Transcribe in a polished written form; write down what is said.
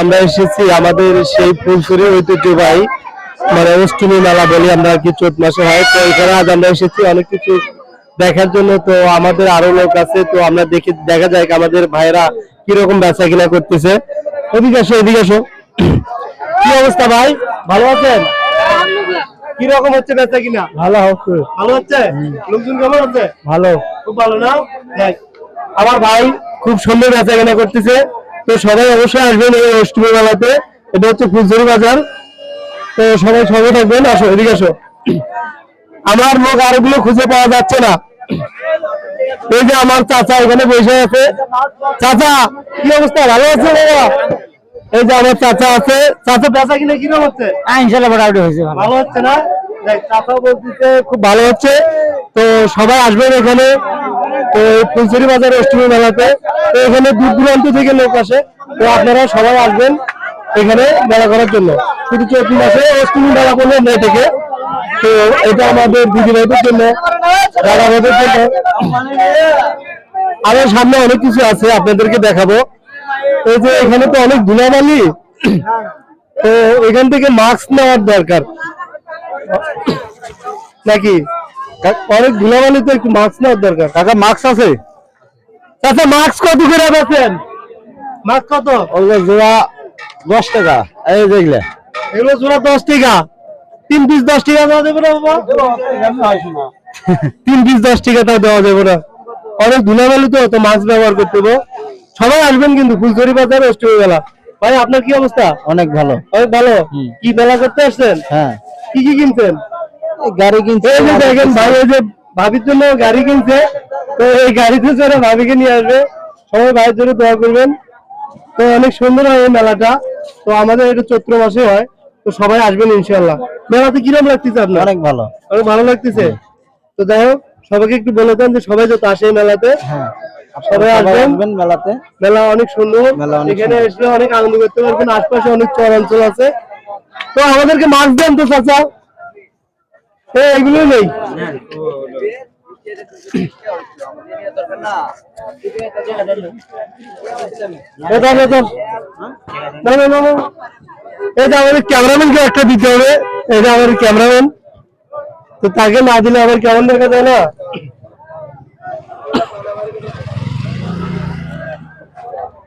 আমরা এসেছি আমাদের সেই ফুলছড়ি ঐতিহ্যবাহী মানে অষ্টমী মেলা বলি আমরা আর কি, চৈত মাসে হয়। তো এখানে আজ আমরা এসেছি অনেক কিছু দেখার জন্য। তো আমাদের আরো লোক আছে, তো আমরা দেখা যায় আমাদের ভাইরা কিরকম বেচা কিনা করতেছে। এদিকে আসো, এদিকে আসো। কি অবস্থা ভাই, ভালো আছেন? কিরকম হচ্ছে বেচা কিনা? ভালো হচ্ছে। ভালো হচ্ছে? লোকজন কেমন হচ্ছে? ভালো, খুব ভালো না? আমার ভাই খুব সুন্দর বেচা কিনা করতেছে। তো সবাই অবশ্যই আসবেন এই অষ্টমী মেলাতে। এটা হচ্ছে ফুলছড়ি বাজার। তো সবাই সঙ্গে থাকবেন। আসো, এদিকে আসো। আমার লোক আরোগুলো খুঁজে পাওয়া যাচ্ছে না। এই যে আমার চাচা এখানে বসে আছে। চাচা কি অবস্থা, ভালো আছে বাবা? এই যে আমার চাচা আছে। চাচা বেচা কিনা কিরকম হচ্ছে? ইনশাআল্লাহ মোটামুটি হয়েছে, ভালো হচ্ছে না? চাচা বলতেছে খুব ভালো হচ্ছে। তো সবাই আসবেন এখানে, তো ফুলছড়ি বাজার অষ্টমী মেলাতে। তো এখানে দূর দূরান্ত থেকে লোক আসে। তো আপনারা সবাই আসবেন এখানে মেলা করার জন্য। শুধু চৈত্র মাসে অষ্টমী মেলা করলে মেয়ে থেকে। তো এটা আমাদের দিদি ভাইদের জন্য, দাদা ভাইদের জন্য। আরো সামনে অনেক কিছু আছে, আপনাদেরকে দেখাবো। এই যে এখানে তো অনেক ধুলাবালি, তো এখান থেকে মাস্ক নেওয়ার দরকার নাকি? অনেক ধুলাবালি, তো একটু মাস্ক নেওয়ার দরকার। কাকা মাস্ক আছে? আচ্ছা, মাস্ক কত করে বেচেন? মাস্ক কত? জোড়া 10 টাকা। এই যেগুলা এগুলো জোড়া 10 টাকা। 3 পিস 10 টাকা দেওয়া যাবে না বাবা? 3 পিস 10 টাকা তাও দেওয়া যাবে না। অনেক ধুলাবালি, তো মাস্ক ব্যবহার করতে হবে। সবাই আসবেন কিন্তু ফুলছড়ি বাজার অষ্টমী মেলা। ভাই আপনার কি অবস্থা? অনেক ভালো। অনেক ভালো। কি মেলা করতে আসছেন? হ্যাঁ, কি কি কিনছেন? গাড়ি কিনছে। এই যে দেখেন ভাই, এই যে ভাবির জন্য গাড়ি কিনছে। তো এই গাড়িতে চড়ে ভাবিকে নিয়ে আসবে। সবাই ভাইয়ের জন্য দোয়া করবেন। তো অনেক সুন্দর হয় এই মেলাটা। তো আমাদের এটা চৈত্র মাসে হয়। তো সবাই আসবেন ইনশাআল্লাহ। মেলাতে কিরকম লাগতেছে আপনার? অনেক ভালো। অনেক ভালো লাগতেছে। তো যাই হোক, সবাইকে একটু বলে দেন যে সবাই যাতে আসে এই মেলাতে। হ্যাঁ, সবাই আসবেন মেলাতে। মেলা অনেক সুন্দর। এখানে এসে অনেক আনন্দ করতে পারবেন। আশপাশে অনেক চর অঞ্চল আছে। তো আমাদেরকে মাস্ক দেন তো চাচা। এগুলো নেই। এটা আমাদের ক্যামেরাম্যানকে একটা দিতে হবে। এটা আমাদের ক্যামেরাম্যান, তো তাকে না দিলে আবার কেমন দেখা যায় না।